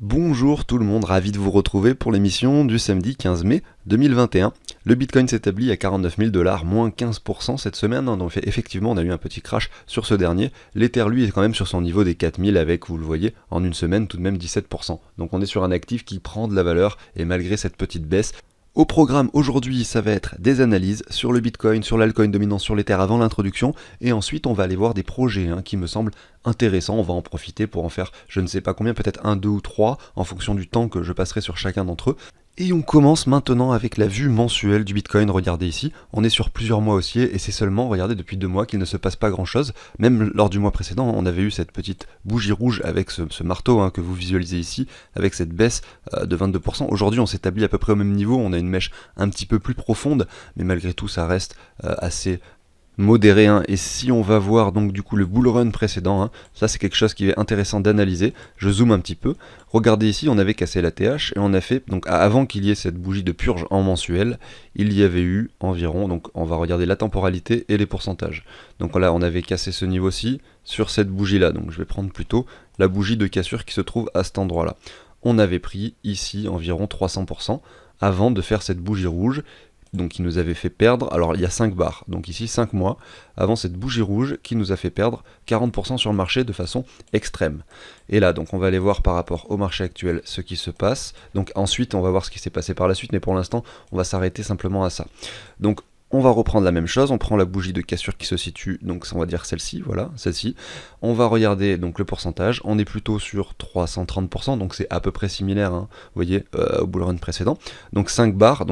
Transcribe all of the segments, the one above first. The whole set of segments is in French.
Bonjour tout le monde, ravi de vous retrouver pour l'émission du samedi 15 mai 2021. Le Bitcoin s'établit à 49 000 $, moins 15% cette semaine, hein, donc effectivement on a eu un petit crash sur ce dernier. L'Ether lui est quand même sur son niveau des 4000 avec, vous le voyez, en une semaine tout de même 17%. Donc on est sur un actif qui prend de la valeur et malgré cette petite baisse, au programme aujourd'hui, ça va être des analyses sur le Bitcoin, sur l'altcoin dominant sur l'Ether avant l'introduction, et ensuite on va aller voir des projets qui me semblent intéressants. On va en profiter pour en faire je ne sais pas combien, peut-être un, deux ou trois, en fonction du temps que je passerai sur chacun d'entre eux. Et on commence maintenant avec la vue mensuelle du Bitcoin. Regardez ici, on est sur plusieurs mois haussiers et c'est seulement, regardez, depuis 2 mois qu'il ne se passe pas grand chose. Même lors du mois précédent, on avait eu cette petite bougie rouge avec ce marteau que vous visualisez ici, avec cette baisse de 22%. Aujourd'hui, on s'établit à peu près au même niveau, on a une mèche un petit peu plus profonde, mais malgré tout, ça reste assez modéré, et si on va voir donc du coup le bull run précédent, ça c'est quelque chose qui est intéressant d'analyser. Je zoome un petit peu, regardez ici, on avait cassé la TH et on a fait, donc avant qu'il y ait cette bougie de purge en mensuel, il y avait eu environ, donc on va regarder la temporalité et les pourcentages. Donc là on avait cassé ce niveau-ci sur cette bougie là, donc je vais prendre plutôt la bougie de cassure qui se trouve à cet endroit là. On avait pris ici environ 300% avant de faire cette bougie rouge, donc qui nous avait fait perdre, alors il y a 5 barres, donc ici 5 mois, avant cette bougie rouge qui nous a fait perdre 40% sur le marché de façon extrême. Et là, donc on va aller voir par rapport au marché actuel ce qui se passe, donc ensuite on va voir ce qui s'est passé par la suite, mais pour l'instant on va s'arrêter simplement à ça. Donc on va reprendre la même chose, on prend la bougie de cassure qui se situe, donc on va dire celle-ci, voilà, celle-ci. On va regarder donc le pourcentage, on est plutôt sur 330%, donc c'est à peu près similaire, vous voyez, au bull run précédent. Donc 5 barres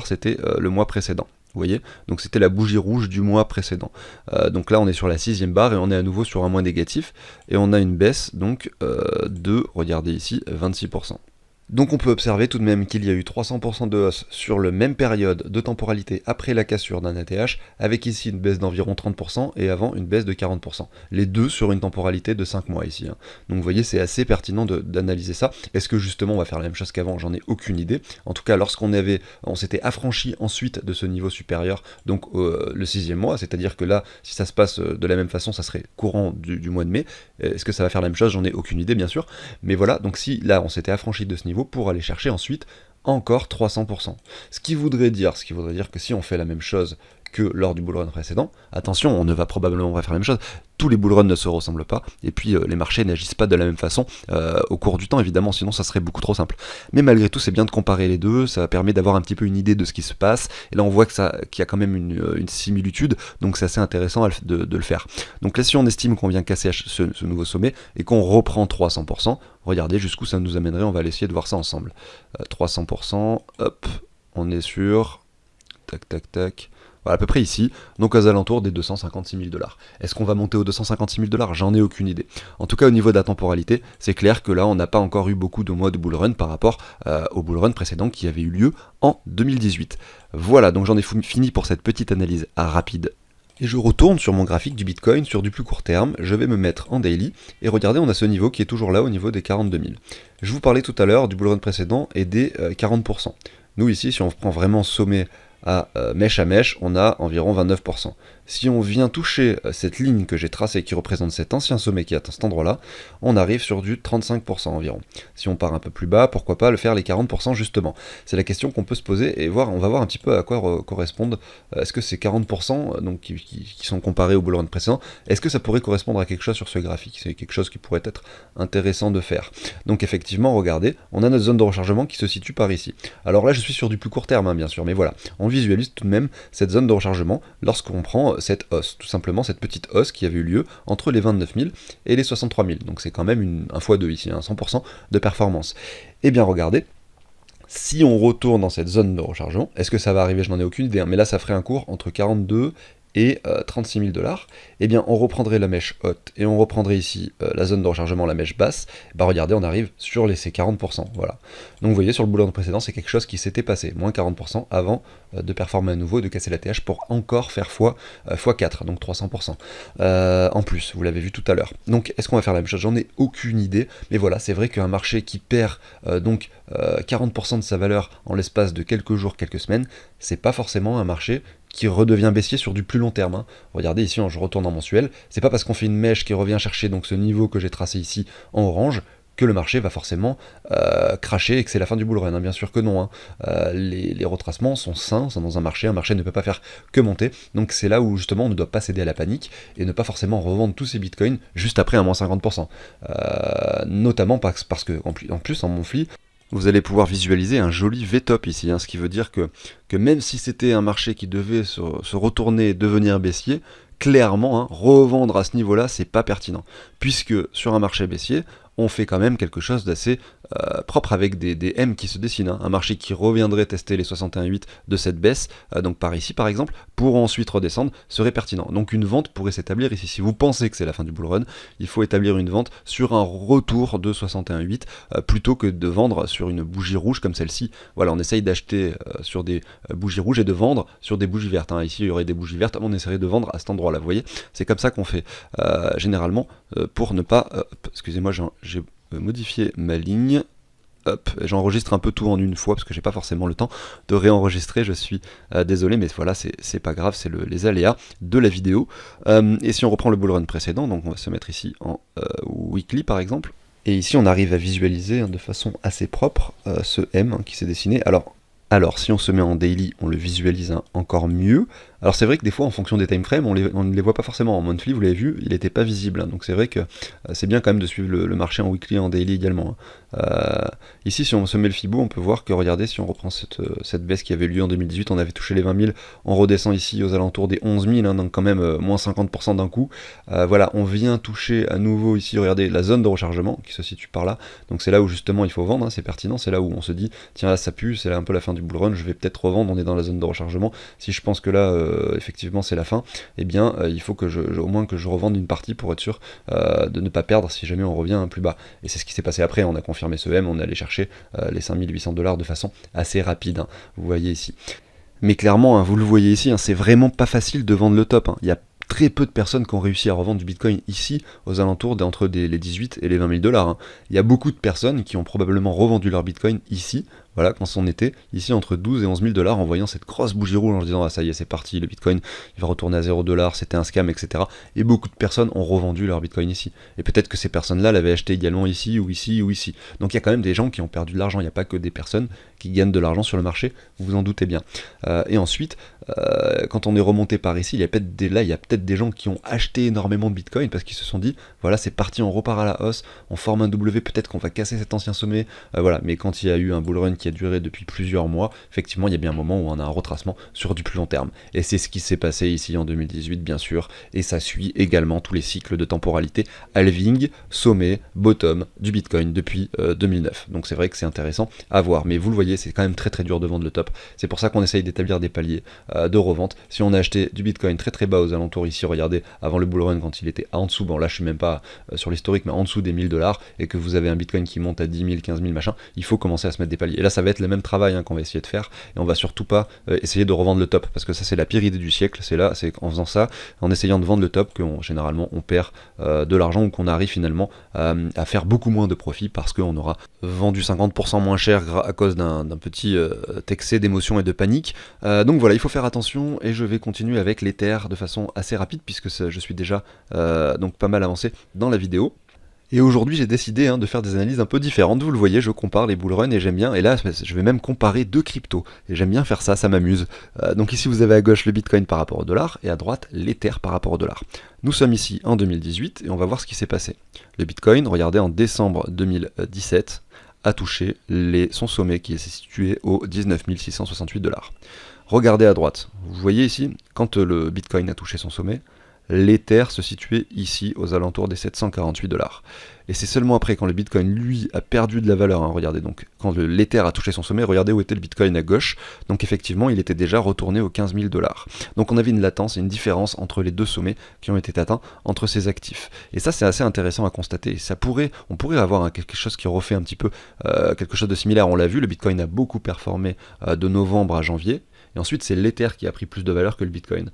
c'était le mois précédent. Vous voyez, donc c'était la bougie rouge du mois précédent. Donc là on est sur la 6e barre et on est à nouveau sur un mois négatif, et on a une baisse donc de, regardez ici, 26%. Donc on peut observer tout de même qu'il y a eu 300% de hausse sur la même période de temporalité après la cassure d'un ATH, avec ici une baisse d'environ 30% et avant une baisse de 40%. Les deux sur une temporalité de 5 mois ici. Donc vous voyez, c'est assez pertinent d'analyser ça. Est-ce que justement on va faire la même chose qu'avant? J'en ai aucune idée. En tout cas, lorsqu'on s'était affranchi ensuite de ce niveau supérieur, donc le 6e mois, c'est-à-dire que là, si ça se passe de la même façon, ça serait courant du mois de mai. Est-ce que ça va faire la même chose? J'en ai aucune idée, bien sûr. Mais voilà, donc si là on s'était affranchi de ce niveau, pour aller chercher ensuite encore 300%. Ce qui voudrait dire que si on fait la même chose que lors du bull run précédent, attention, on ne va probablement pas faire la même chose, tous les bull runs ne se ressemblent pas, et puis les marchés n'agissent pas de la même façon au cours du temps, évidemment, sinon ça serait beaucoup trop simple. Mais malgré tout, c'est bien de comparer les deux, ça permet d'avoir un petit peu une idée de ce qui se passe, et là on voit qu'il y a quand même une similitude, donc c'est assez intéressant de le faire. Donc là, si on estime qu'on vient casser ce nouveau sommet, et qu'on reprend 300%, regardez jusqu'où ça nous amènerait, on va essayer de voir ça ensemble. 300%, hop, on est sur, tac tac tac, voilà, à peu près ici, donc aux alentours des 256 000 $. Est-ce qu'on va monter aux 256 000 $? J'en ai aucune idée. En tout cas, au niveau de la temporalité, c'est clair que là, on n'a pas encore eu beaucoup de mois de bull run par rapport au bull run précédent qui avait eu lieu en 2018. Voilà, donc j'en ai fini pour cette petite analyse rapide. Et je retourne sur mon graphique du Bitcoin sur du plus court terme, je vais me mettre en daily, et regardez, on a ce niveau qui est toujours là au niveau des 42 000. Je vous parlais tout à l'heure du bull run précédent et des 40%. Nous ici, si on prend vraiment sommet à mèche, on a environ 29%. Si on vient toucher cette ligne que j'ai tracée qui représente cet ancien sommet qui est à cet endroit-là, on arrive sur du 35% environ. Si on part un peu plus bas, pourquoi pas le faire les 40% justement? C'est la question qu'on peut se poser et on va voir un petit peu à quoi correspondent. Est-ce que ces 40% donc, qui sont comparés au bull run précédent, est-ce que ça pourrait correspondre à quelque chose sur ce graphique? C'est quelque chose qui pourrait être intéressant de faire. Donc effectivement, regardez, on a notre zone de rechargement qui se situe par ici. Alors là, je suis sur du plus court terme, bien sûr, mais voilà, on visualise tout de même cette zone de rechargement lorsqu'on prend cette hausse, tout simplement cette petite hausse qui avait eu lieu entre les 29 000 et les 63 000. Donc c'est quand même un x2 ici, 100% de performance. Et bien regardez, si on retourne dans cette zone de rechargement, est-ce que ça va arriver? Je n'en ai aucune idée, mais là ça ferait un cours entre 42 et 36 000 $, eh bien on reprendrait la mèche haute et on reprendrait ici la zone de rechargement, la mèche basse, regardez, on arrive sur ces 40%, voilà. Donc vous voyez, sur le bull run précédent, c'est quelque chose qui s'était passé, moins 40% avant de performer à nouveau et de casser la TH pour encore faire x4, donc 300%. En plus, vous l'avez vu tout à l'heure. Donc est-ce qu'on va faire la même chose? J'en ai aucune idée, mais voilà, c'est vrai qu'un marché qui perd 40% de sa valeur en l'espace de quelques jours, quelques semaines, c'est pas forcément un marché qui redevient baissier sur du plus long terme. Regardez ici, je retourne en mensuel, c'est pas parce qu'on fait une mèche qui revient chercher donc ce niveau que j'ai tracé ici en orange que le marché va forcément cracher et que c'est la fin du bull run, hein. Bien sûr que non, hein. Les retracements sont sains dans un marché ne peut pas faire que monter, donc c'est là où justement on ne doit pas céder à la panique et ne pas forcément revendre tous ces bitcoins juste après un moins 50%. Notamment parce que en plus en Monthly, vous allez pouvoir visualiser un joli V-top ici, hein, ce qui veut dire que même si c'était un marché qui devait se retourner et devenir baissier, clairement, hein, revendre à ce niveau-là, c'est pas pertinent. Puisque sur un marché baissier, on fait quand même quelque chose d'assez propre avec des M qui se dessinent, hein. Un marché qui reviendrait tester les 61,8 de cette baisse, donc par ici par exemple, pour ensuite redescendre, serait pertinent. Donc une vente pourrait s'établir ici. Si vous pensez que c'est la fin du bull run, il faut établir une vente sur un retour de 61,8 plutôt que de vendre sur une bougie rouge comme celle-ci. Voilà, on essaye d'acheter sur des bougies rouges et de vendre sur des bougies vertes, hein. Ici il y aurait des bougies vertes, on essaierait de vendre à cet endroit-là. Vous voyez, c'est comme ça qu'on fait généralement pour ne pas... excusez-moi, j'ai modifié ma ligne. Hop, j'enregistre un peu tout en une fois parce que j'ai pas forcément le temps de réenregistrer, je suis désolé, mais voilà, c'est pas grave, c'est les aléas de la vidéo. Et si on reprend le bull run précédent, donc on va se mettre ici en weekly par exemple, et ici on arrive à visualiser, hein, de façon assez propre ce M, hein, qui s'est dessiné. Alors, si on se met en daily, on le visualise, hein, encore mieux. Alors c'est vrai que des fois, en fonction des time frames, on ne les voit pas forcément. En monthly, vous l'avez vu, il n'était pas visible, hein. Donc c'est vrai que c'est bien quand même de suivre le marché en weekly et en daily également, hein. Ici, si on se met le Fibo, on peut voir que, regardez, si on reprend cette baisse qui avait lieu en 2018, on avait touché les 20 000, on redescend ici aux alentours des 11 000, hein, donc quand même moins 50% d'un coup. Voilà, on vient toucher à nouveau ici, regardez, la zone de rechargement qui se situe par là. Donc c'est là où justement il faut vendre, hein, c'est pertinent, c'est là où on se dit, tiens là ça pue, c'est là un peu la fin du bull run, je vais peut-être revendre, on est dans la zone de rechargement. Si je pense que là, effectivement c'est la fin, eh bien il faut que au moins que je revende une partie pour être sûr de ne pas perdre si jamais on revient plus bas. Et c'est ce qui s'est passé après, on a confirmé ce M, on est allé chercher les 5800 $ de façon assez rapide, hein, vous voyez ici. Mais clairement, hein, vous le voyez ici, hein, c'est vraiment pas facile de vendre le top, hein. Il y a très peu de personnes qui ont réussi à revendre du Bitcoin ici, aux alentours d'entre les 18 et les 20 000 $, hein. Il y a beaucoup de personnes qui ont probablement revendu leur Bitcoin ici, voilà, quand on était ici entre 12 et 11 000 $ en voyant cette grosse bougie rouge, en se disant, ah ça y est, c'est parti, le Bitcoin, il va retourner à 0 $, c'était un scam, etc. Et beaucoup de personnes ont revendu leur Bitcoin ici. Et peut-être que ces personnes-là l'avaient acheté également ici, ou ici, ou ici. Donc il y a quand même des gens qui ont perdu de l'argent, il n'y a pas que des personnes qui gagnent de l'argent sur le marché, vous vous en doutez bien. Et ensuite, quand on est remonté par ici, il y a peut-être des gens qui ont acheté énormément de Bitcoin parce qu'ils se sont dit, voilà, c'est parti, on repart à la hausse, on forme un W, peut-être qu'on va casser cet ancien sommet, voilà. Mais quand il y a eu un bull run qui a duré depuis plusieurs mois, effectivement, il y a bien un moment où on a un retracement sur du plus long terme. Et c'est ce qui s'est passé ici en 2018, bien sûr, et ça suit également tous les cycles de temporalité, halving, sommet, bottom du Bitcoin depuis 2009. Donc c'est vrai que c'est intéressant à voir, mais vous le voyez, c'est quand même très très dur de vendre le top. C'est pour ça qu'on essaye d'établir des paliers de revente. Si on a acheté du Bitcoin très très bas aux alentours ici, regardez, avant le bull run, quand il était en dessous, bon là je suis même pas sur l'historique, mais en dessous des 1000 $, et que vous avez un Bitcoin qui monte à 10 000, 15 000, machin, il faut commencer à se mettre des paliers. Et là ça va être le même travail, hein, qu'on va essayer de faire, et on va surtout pas essayer de revendre le top, parce que ça c'est la pire idée du siècle, c'est en faisant ça, en essayant de vendre le top, que généralement on perd de l'argent, ou qu'on arrive finalement à faire beaucoup moins de profit, parce qu'on aura vendu 50% moins cher à cause d'un petit excès d'émotion et de panique. Donc voilà, il faut faire attention, et je vais continuer avec l'Ether de façon assez rapide, puisque je suis déjà donc pas mal avancé dans la vidéo. Et aujourd'hui, j'ai décidé, hein, de faire des analyses un peu différentes. Vous le voyez, je compare les bull run et j'aime bien. Et là, je vais même comparer deux cryptos. Et j'aime bien faire ça, ça m'amuse. Donc ici, vous avez à gauche le Bitcoin par rapport au dollar et à droite l'Ether par rapport au dollar. Nous sommes ici en 2018 et on va voir ce qui s'est passé. Le Bitcoin, regardez, en décembre 2017, a touché son sommet qui est situé aux 19 668 $. Regardez à droite. Vous voyez ici, quand le Bitcoin a touché son sommet, l'Ether se situait ici aux alentours des 748 $. Et c'est seulement après, quand le Bitcoin lui a perdu de la valeur, hein, regardez, donc quand l'Ether a touché son sommet, regardez où était le Bitcoin à gauche, donc effectivement il était déjà retourné aux 15 000 $. Donc on avait une latence et une différence entre les deux sommets qui ont été atteints entre ces actifs. Et ça c'est assez intéressant à constater, on pourrait avoir quelque chose qui refait un petit peu quelque chose de similaire. On l'a vu, le Bitcoin a beaucoup performé de novembre à janvier, et ensuite c'est l'Ether qui a pris plus de valeur que le Bitcoin.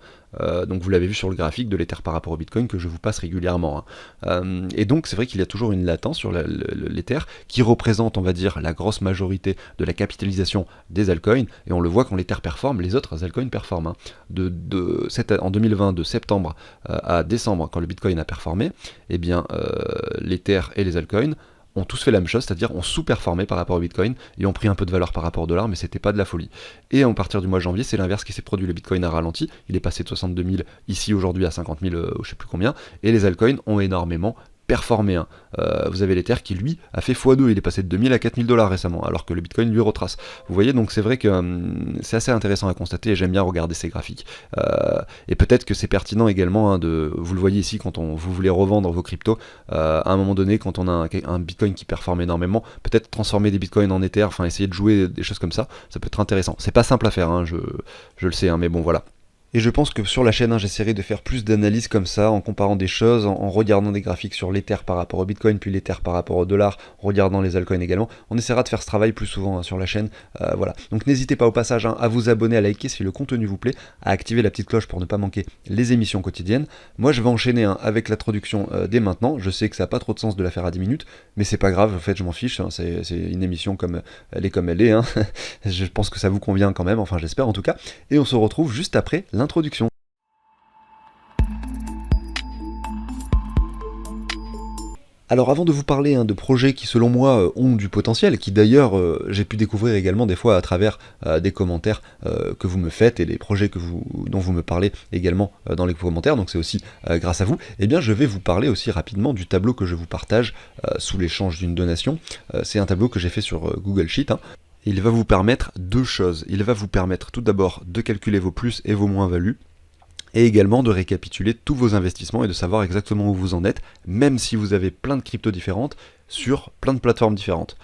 Donc vous l'avez vu sur le graphique de l'Ether par rapport au Bitcoin que je vous passe régulièrement, hein. Et donc c'est vrai qu'il y a toujours une latence sur l'Ether qui représente, on va dire, la grosse majorité de la capitalisation des altcoins, et on le voit quand l'Ether performe, les autres altcoins performent, hein. En 2020, de septembre à décembre, quand le Bitcoin a performé, eh bien l'Ether et les altcoins ont tous fait la même chose, c'est-à-dire ont sous-performé par rapport au Bitcoin et ont pris un peu de valeur par rapport au dollar, mais c'était pas de la folie. Et à partir du mois de janvier, c'est l'inverse qui s'est produit. Le Bitcoin a ralenti, il est passé de 62 000 ici aujourd'hui à 50 000, je sais plus combien, et les altcoins ont énormément performé. Hein. Vous avez l'Ether qui lui a fait x2, il est passé de 2000 à 4000 dollars récemment, alors que le Bitcoin lui retrace. Vous voyez, donc c'est vrai que c'est assez intéressant à constater et j'aime bien regarder ces graphiques. Et peut-être que c'est pertinent également, hein, vous le voyez ici quand vous voulez revendre vos cryptos, à un moment donné quand on a un Bitcoin qui performe énormément, peut-être transformer des Bitcoins en Ether, enfin essayer de jouer des choses comme ça peut être intéressant. C'est pas simple à faire, hein, je le sais, hein, mais bon voilà. Et je pense que sur la chaîne, hein, j'essaierai de faire plus d'analyses comme ça, en comparant des choses, en regardant des graphiques sur l'Ether par rapport au Bitcoin, puis l'Ether par rapport au dollar, en regardant les altcoins également. On essaiera de faire ce travail plus souvent, hein, sur la chaîne. Voilà. Donc n'hésitez pas au passage, hein, à vous abonner, à liker si le contenu vous plaît, à activer la petite cloche pour ne pas manquer les émissions quotidiennes. Moi je vais enchaîner, hein, avec l'introduction dès maintenant. Je sais que ça n'a pas trop de sens de la faire à 10 minutes, mais c'est pas grave, en fait je m'en fiche, hein, c'est une émission comme elle est. Hein. Je pense que ça vous convient quand même, enfin j'espère en tout cas. Et on se retrouve juste après l'introduction. Alors avant de vous parler, hein, de projets qui selon moi ont du potentiel, qui d'ailleurs j'ai pu découvrir également des fois à travers des commentaires que vous me faites et les projets dont vous me parlez également dans les commentaires, donc c'est aussi grâce à vous, eh bien je vais vous parler aussi rapidement du tableau que je vous partage sous l'échange d'une donation. C'est un tableau que j'ai fait sur Google Sheet, hein. Il va vous permettre deux choses. Il va vous permettre tout d'abord de calculer vos plus et vos moins-values, et également de récapituler tous vos investissements et de savoir exactement où vous en êtes, même si vous avez plein de cryptos différentes sur plein de plateformes différentes.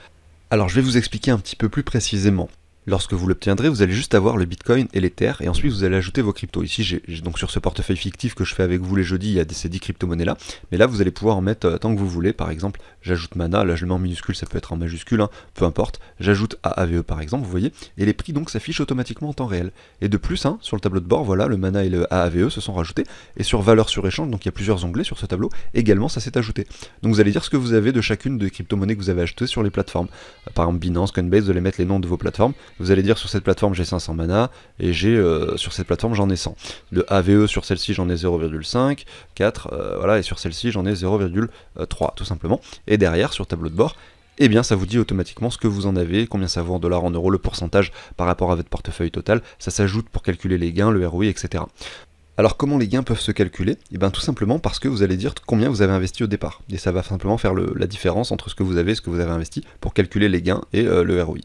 Alors je vais vous expliquer un petit peu plus précisément. Lorsque vous l'obtiendrez, vous allez juste avoir le Bitcoin et l'Ether, et ensuite vous allez ajouter vos cryptos. Ici, j'ai donc sur ce portefeuille fictif que je fais avec vous les jeudis, il y a ces 10 crypto-monnaies là, mais là vous allez pouvoir en mettre tant que vous voulez. Par exemple, j'ajoute Mana, là je le mets en minuscule, ça peut être en majuscule, hein, peu importe. J'ajoute AAVE par exemple, vous voyez, et les prix donc s'affichent automatiquement en temps réel. Et de plus, hein, sur le tableau de bord, voilà, le Mana et le AAVE se sont rajoutés, et sur valeur sur échange, donc il y a plusieurs onglets sur ce tableau, également ça s'est ajouté. Donc vous allez dire ce que vous avez de chacune des crypto-monnaies que vous avez achetées sur les plateformes. Par exemple Binance, Coinbase, vous allez mettre les noms de vos plateformes, vous allez dire sur cette plateforme j'ai 500 mana, et sur cette plateforme j'en ai 100. Le AVE sur celle-ci j'en ai 0,5, 4, voilà, et sur celle-ci j'en ai 0,3 tout simplement. Et derrière sur tableau de bord, eh bien ça vous dit automatiquement ce que vous en avez, combien ça vaut en dollars, en euros, le pourcentage par rapport à votre portefeuille total, ça s'ajoute pour calculer les gains, le ROI, etc. Alors comment les gains peuvent se calculer? Eh bien tout simplement parce que vous allez dire combien vous avez investi au départ. Et ça va simplement faire la différence entre ce que vous avez et ce que vous avez investi pour calculer les gains et le ROI.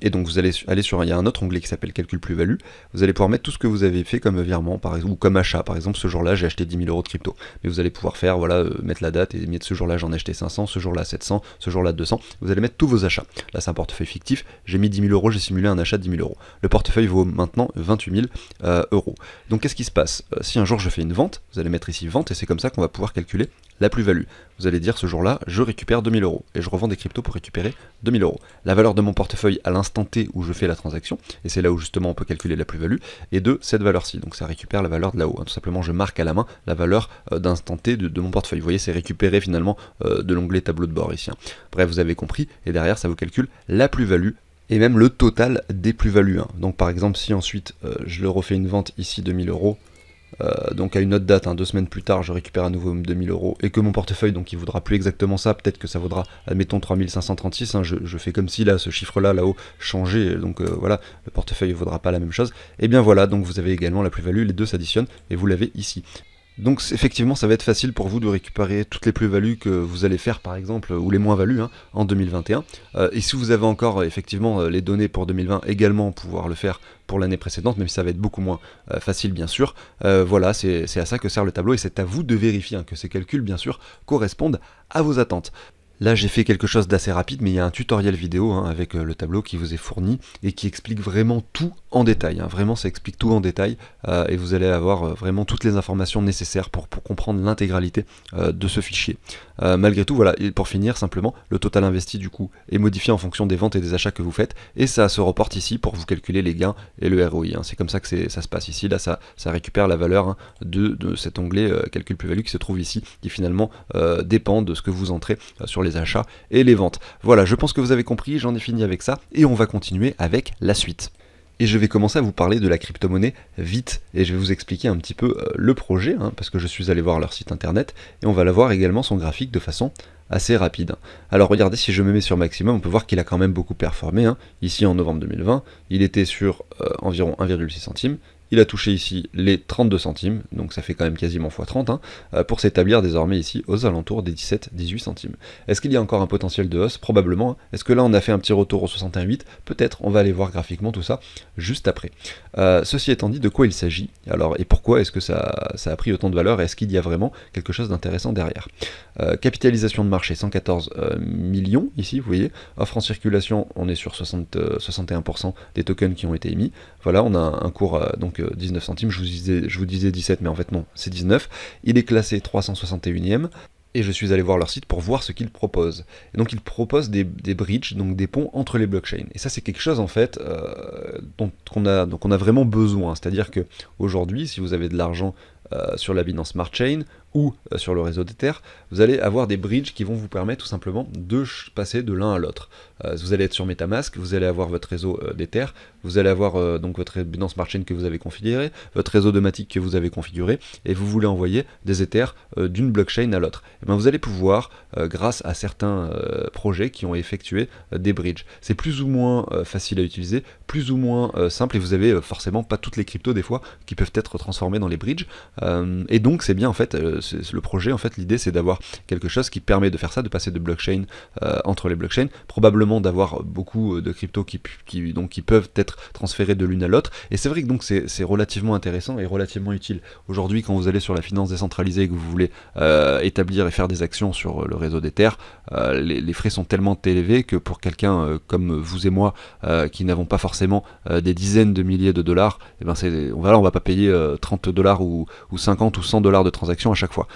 Et donc vous allez aller il y a un autre onglet qui s'appelle calcul plus-value. Vous allez pouvoir mettre tout ce que vous avez fait comme virement par exemple, ou comme achat. Par exemple ce jour-là j'ai acheté 10 000 euros de crypto. Mais vous allez pouvoir faire, voilà, mettre la date et mettre ce jour-là j'en ai acheté 500, ce jour-là 700, ce jour-là 200. Vous allez mettre tous vos achats. Là c'est un portefeuille fictif, j'ai mis 10 000 euros, j'ai simulé un achat de 10 000 euros. Le portefeuille vaut maintenant 28 000 euros. Donc qu'est-ce qui se passe? Si un jour je fais une vente, vous allez mettre ici vente et c'est comme ça qu'on va pouvoir calculer la plus-value. Vous allez dire ce jour-là, je récupère 2000 euros et je revends des cryptos pour récupérer 2000 euros. La valeur de mon portefeuille à l'instant T où je fais la transaction, et c'est là où justement on peut calculer la plus-value, est de cette valeur-ci. Donc ça récupère la valeur de là-haut. Hein. Tout simplement, je marque à la main la valeur d'instant T de mon portefeuille. Vous voyez, c'est récupéré finalement de l'onglet tableau de bord ici. Hein. Bref, vous avez compris, et derrière ça vous calcule la plus-value et même le total des plus-values. Hein. Donc par exemple, si ensuite je le refais une vente ici 2000 euros, donc à une autre date, hein, 2 semaines plus tard, je récupère à nouveau 2000 euros et que mon portefeuille, donc il vaudra plus exactement ça, peut-être que ça vaudra, admettons 3536, hein, je fais comme si là, ce chiffre-là, là-haut, changeait, donc voilà, le portefeuille ne vaudra pas la même chose. Et bien voilà, donc vous avez également la plus-value, les deux s'additionnent et vous l'avez ici. Donc effectivement ça va être facile pour vous de récupérer toutes les plus-values que vous allez faire par exemple, ou les moins-values en 2021. Et si vous avez encore effectivement les données pour 2020, également pouvoir le faire pour l'année précédente, même si ça va être beaucoup moins facile bien sûr. Voilà, c'est à ça que sert le tableau et c'est à vous de vérifier que ces calculs bien sûr correspondent à vos attentes. Là j'ai fait quelque chose d'assez rapide, mais il y a un tutoriel vidéo avec le tableau qui vous est fourni et qui explique vraiment tout en détail. Vraiment ça explique tout en détail et vous allez avoir vraiment toutes les informations nécessaires pour comprendre l'intégralité de ce fichier. Malgré tout, voilà, et pour finir simplement, le total investi du coup est modifié en fonction des ventes et des achats que vous faites et ça se reporte ici pour vous calculer les gains et le ROI. C'est comme ça que ça se passe ici. Là ça récupère la valeur de cet onglet calcul plus-value qui se trouve ici, qui finalement dépend de ce que vous entrez sur les achats et les ventes. Voilà, je pense que vous avez compris, j'en ai fini avec ça et on va continuer avec la suite. Et je vais commencer à vous parler de la crypto-monnaie vite, et je vais vous expliquer un petit peu le projet, parce que je suis allé voir leur site internet, et on va la voir également son graphique de façon assez rapide. Alors regardez, si je me mets sur maximum, on peut voir qu'il a quand même beaucoup performé. Ici en novembre 2020, il était sur environ 1,6 centimes. Il a touché ici les 32 centimes, donc ça fait quand même quasiment x30, pour s'établir désormais ici aux alentours des 17-18 centimes. Est-ce qu'il y a encore un potentiel de hausse? Probablement. Est-ce que là on a fait un petit retour au 61,8? Peut-être, on va aller voir graphiquement tout ça juste après. Ceci étant dit, de quoi il s'agit? Alors, et pourquoi est-ce que ça a pris autant de valeur? Est-ce qu'il y a vraiment quelque chose d'intéressant derrière? Capitalisation de marché 114 millions ici, vous voyez. Offre en circulation, on est sur 61% des tokens qui ont été émis. Voilà, on a un cours donc 19 centimes, je vous disais 17, mais en fait non, c'est 19. Il est classé 361e. Et je suis allé voir leur site pour voir ce qu'ils proposent. Et donc ils proposent des bridges, donc des ponts entre les blockchains. Et ça c'est quelque chose en fait dont on a vraiment besoin. C'est-à-dire que aujourd'hui, si vous avez de l'argent sur la Binance Smart Chain ou sur le réseau d'Ether, vous allez avoir des bridges qui vont vous permettre tout simplement de passer de l'un à l'autre. Vous allez être sur MetaMask, vous allez avoir votre réseau d'Ether, vous allez avoir donc votre Binance Smart Chain que vous avez configuré, votre réseau de Matic que vous avez configuré, et vous voulez envoyer des Ethers d'une blockchain à l'autre. Et bien vous allez pouvoir, grâce à certains projets qui ont effectué des bridges. C'est plus ou moins facile à utiliser, plus ou moins simple, et vous avez forcément pas toutes les cryptos des fois qui peuvent être transformées dans les bridges. Et donc c'est bien en fait, le projet, en fait l'idée c'est d'avoir quelque chose qui permet de faire ça, de passer de blockchain entre les blockchains, probablement d'avoir beaucoup de cryptos qui peuvent être transférés de l'une à l'autre, et c'est vrai que donc c'est relativement intéressant et relativement utile. Aujourd'hui quand vous allez sur la finance décentralisée et que vous voulez établir et faire des actions sur le réseau d'Ether, les frais sont tellement élevés que pour quelqu'un comme vous et moi qui n'avons pas forcément des dizaines de milliers de dollars, et ben on va pas payer 30 dollars ou 50 ou 100 dollars de transaction à chaque fois.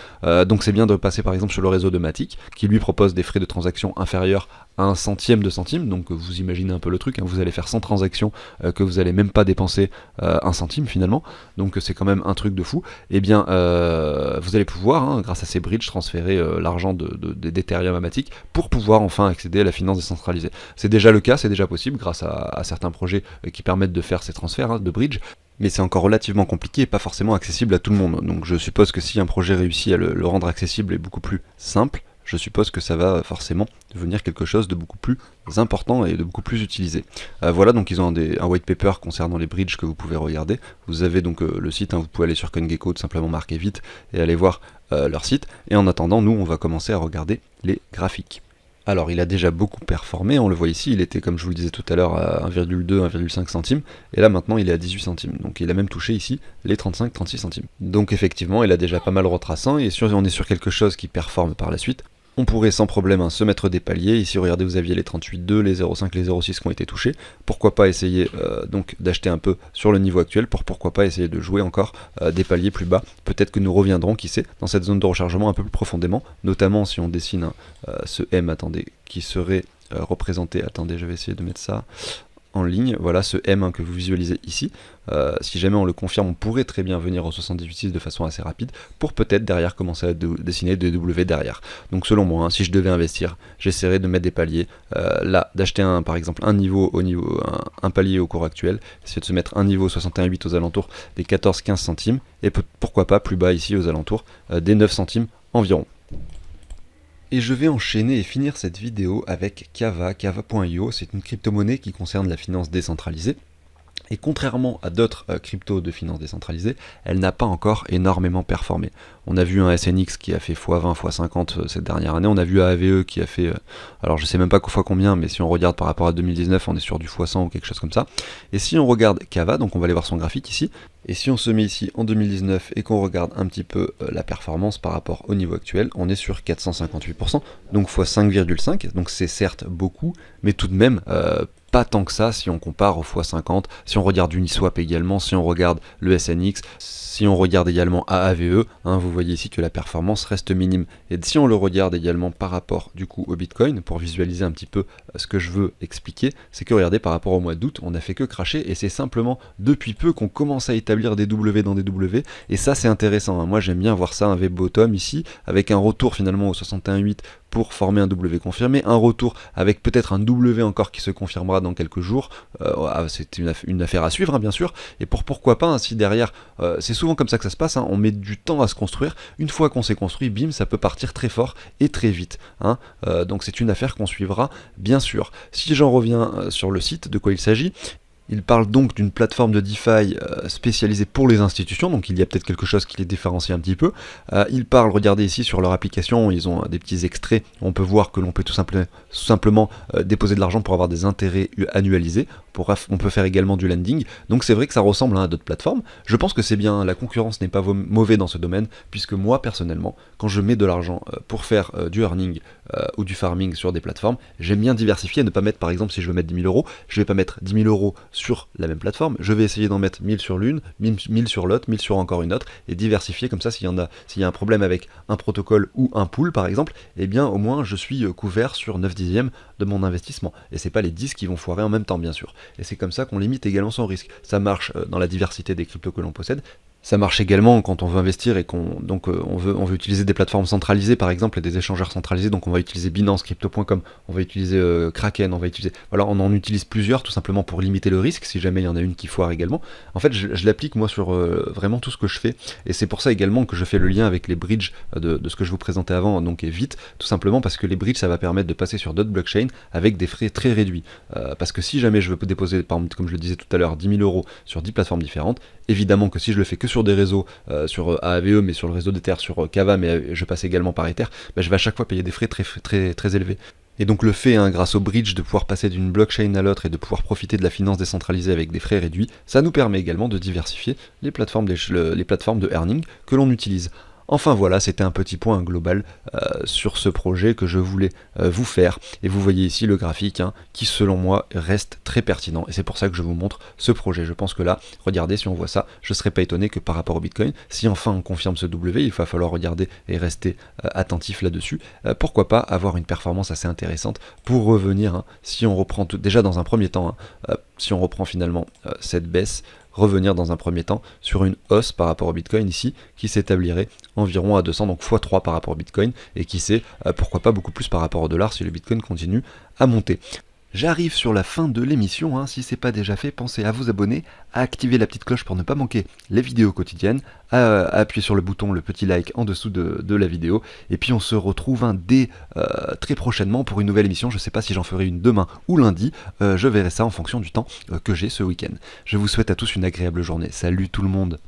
Donc c'est bien de passer par exemple sur le réseau de Matic, qui lui propose des frais de transaction inférieurs à 1/100 de centime, donc vous imaginez un peu le truc, vous allez faire 100 transactions que vous allez même pas dépenser 1 centime finalement, donc c'est quand même un truc de fou. Et bien vous allez pouvoir, grâce à ces bridges, transférer l'argent d'Ethereum à Matic pour pouvoir enfin accéder à la finance décentralisée. C'est déjà le cas, c'est déjà possible grâce à certains projets qui permettent de faire ces transferts de bridge, mais c'est encore relativement compliqué et pas forcément accessible à tout le monde. Donc je suppose que si un projet réussit à le rendre accessible et beaucoup plus simple, je suppose que ça va forcément devenir quelque chose de beaucoup plus important et de beaucoup plus utilisé. Voilà, donc ils ont un white paper concernant les bridges que vous pouvez regarder. Vous avez donc le site, vous pouvez aller sur CoinGecko, tout simplement marquer vite et aller voir leur site. Et en attendant, nous on va commencer à regarder les graphiques. Alors il a déjà beaucoup performé, on le voit ici, il était comme je vous le disais tout à l'heure à 1,2, 1,5 centimes, et là maintenant il est à 18 centimes, donc il a même touché ici les 35-36 centimes. Donc effectivement il a déjà pas mal retraçant, et si on est sur quelque chose qui performe par la suite, on pourrait sans problème se mettre des paliers. Ici regardez, vous aviez les 38,2, les 0,5, les 0,6 qui ont été touchés. Pourquoi pas essayer donc d'acheter un peu sur le niveau actuel, pourquoi pas essayer de jouer encore des paliers plus bas. Peut-être que nous reviendrons, qui sait, dans cette zone de rechargement un peu plus profondément, notamment si on dessine ce M, attendez, qui serait représenté, attendez je vais essayer de mettre ça en ligne, voilà ce M que vous visualisez ici. Si jamais on le confirme, on pourrait très bien venir au 78,6 de façon assez rapide pour peut-être derrière commencer à dessiner des W derrière. Donc selon moi, si je devais investir, j'essaierais de mettre des paliers là, d'acheter par exemple un palier au cours actuel, essayer de se mettre un niveau 61,8 aux alentours des 14-15 centimes et pourquoi pas plus bas ici aux alentours des 9 centimes environ. Et je vais enchaîner et finir cette vidéo avec Kava.io, c'est une crypto-monnaie qui concerne la finance décentralisée. Et contrairement à d'autres cryptos de finance décentralisée, elle n'a pas encore énormément performé. On a vu un SNX qui a fait x20, x50 cette dernière année, on a vu AAVE qui a fait, alors je sais même pas fois combien, mais si on regarde par rapport à 2019, on est sur du x100 ou quelque chose comme ça. Et si on regarde Kava, donc on va aller voir son graphique ici, et si on se met ici en 2019 et qu'on regarde un petit peu la performance par rapport au niveau actuel, on est sur 458%, donc x 5,5, donc c'est certes beaucoup, mais tout de même pas tant que ça si on compare au x50, si on regarde Uniswap également, si on regarde le SNX, si on regarde également AAVE, vous voyez ici que la performance reste minime. Et si on le regarde également par rapport du coup au Bitcoin, pour visualiser un petit peu ce que je veux expliquer, c'est que regardez par rapport au mois d'août, on n'a fait que cracher et c'est simplement depuis peu qu'on commence à établir des W dans des W, et ça c'est intéressant, moi j'aime bien voir ça, un V bottom ici, avec un retour finalement au 61,8 pour former un W confirmé, un retour avec peut-être un W encore qui se confirmera dans quelques jours. C'est une affaire à suivre, hein, bien sûr. Et pourquoi pas, hein, si derrière, c'est souvent comme ça que ça se passe, hein, on met du temps à se construire. Une fois qu'on s'est construit, bim, ça peut partir très fort et très vite. Hein. Donc c'est une affaire qu'on suivra, bien sûr. Si j'en reviens sur le site, de quoi il s'agit, il parle donc d'une plateforme de DeFi spécialisée pour les institutions, donc il y a peut-être quelque chose qui les différencie un petit peu. Il parle, regardez ici sur leur application, ils ont des petits extraits, on peut voir que l'on peut tout simplement déposer de l'argent pour avoir des intérêts annualisés. On peut faire également du lending, donc c'est vrai que ça ressemble à d'autres plateformes. Je pense que c'est bien, la concurrence n'est pas mauvais dans ce domaine, puisque moi personnellement, quand je mets de l'argent pour faire du earning ou du farming sur des plateformes, j'aime bien diversifier et ne pas mettre, par exemple, si je veux mettre 10 000 euros, je vais pas mettre 10 000 euros sur la même plateforme, je vais essayer d'en mettre 1000 sur l'une, 1000 sur l'autre, 1000 sur encore une autre, et diversifier comme ça. S'il y a un problème avec un protocole ou un pool par exemple, eh bien au moins je suis couvert sur 9 dixièmes de mon investissement, et c'est pas les 10 qui vont foirer en même temps, bien sûr. Et c'est comme ça qu'on limite également son risque. Ça marche dans la diversité des cryptos que l'on possède. Ça marche également quand on veut investir et on veut utiliser des plateformes centralisées par exemple et des échangeurs centralisés, donc on va utiliser Binance, Crypto.com, on va utiliser Kraken, voilà, on en utilise plusieurs tout simplement pour limiter le risque si jamais il y en a une qui foire également. En fait je l'applique moi sur vraiment tout ce que je fais, et c'est pour ça également que je fais le lien avec les bridges de ce que je vous présentais avant, donc et vite, tout simplement parce que les bridges ça va permettre de passer sur d'autres blockchains avec des frais très réduits, parce que si jamais je veux déposer par exemple, comme je le disais tout à l'heure, 10 000 euros sur 10 plateformes différentes, évidemment que si je le fais que sur des réseaux, sur AAVE, mais sur le réseau d'Ether, sur Kava, mais je passe également par Ether, je vais à chaque fois payer des frais très élevés. Et donc le fait, hein, grâce au bridge, de pouvoir passer d'une blockchain à l'autre et de pouvoir profiter de la finance décentralisée avec des frais réduits, ça nous permet également de diversifier les plateformes de earning que l'on utilise. Enfin voilà, c'était un petit point global sur ce projet que je voulais vous faire. Et vous voyez ici le graphique qui selon moi reste très pertinent. Et c'est pour ça que je vous montre ce projet. Je pense que là, regardez, si on voit ça, je ne serais pas étonné que par rapport au Bitcoin, si enfin on confirme ce W, il va falloir regarder et rester attentif là-dessus. Pourquoi pas avoir une performance assez intéressante pour revenir, si on reprend déjà dans un premier temps, si on reprend finalement cette baisse, revenir dans un premier temps sur une hausse par rapport au Bitcoin ici, qui s'établirait environ à 200, donc x3 par rapport au Bitcoin, et qui sait, pourquoi pas beaucoup plus par rapport au dollar si le Bitcoin continue à monter. J'arrive sur la fin de l'émission, si c'est pas déjà fait, pensez à vous abonner, à activer la petite cloche pour ne pas manquer les vidéos quotidiennes, à appuyer sur le bouton, le petit like en dessous de la vidéo, et puis on se retrouve dès très prochainement pour une nouvelle émission. Je sais pas si j'en ferai une demain ou lundi, je verrai ça en fonction du temps que j'ai ce week-end. Je vous souhaite à tous une agréable journée, salut tout le monde.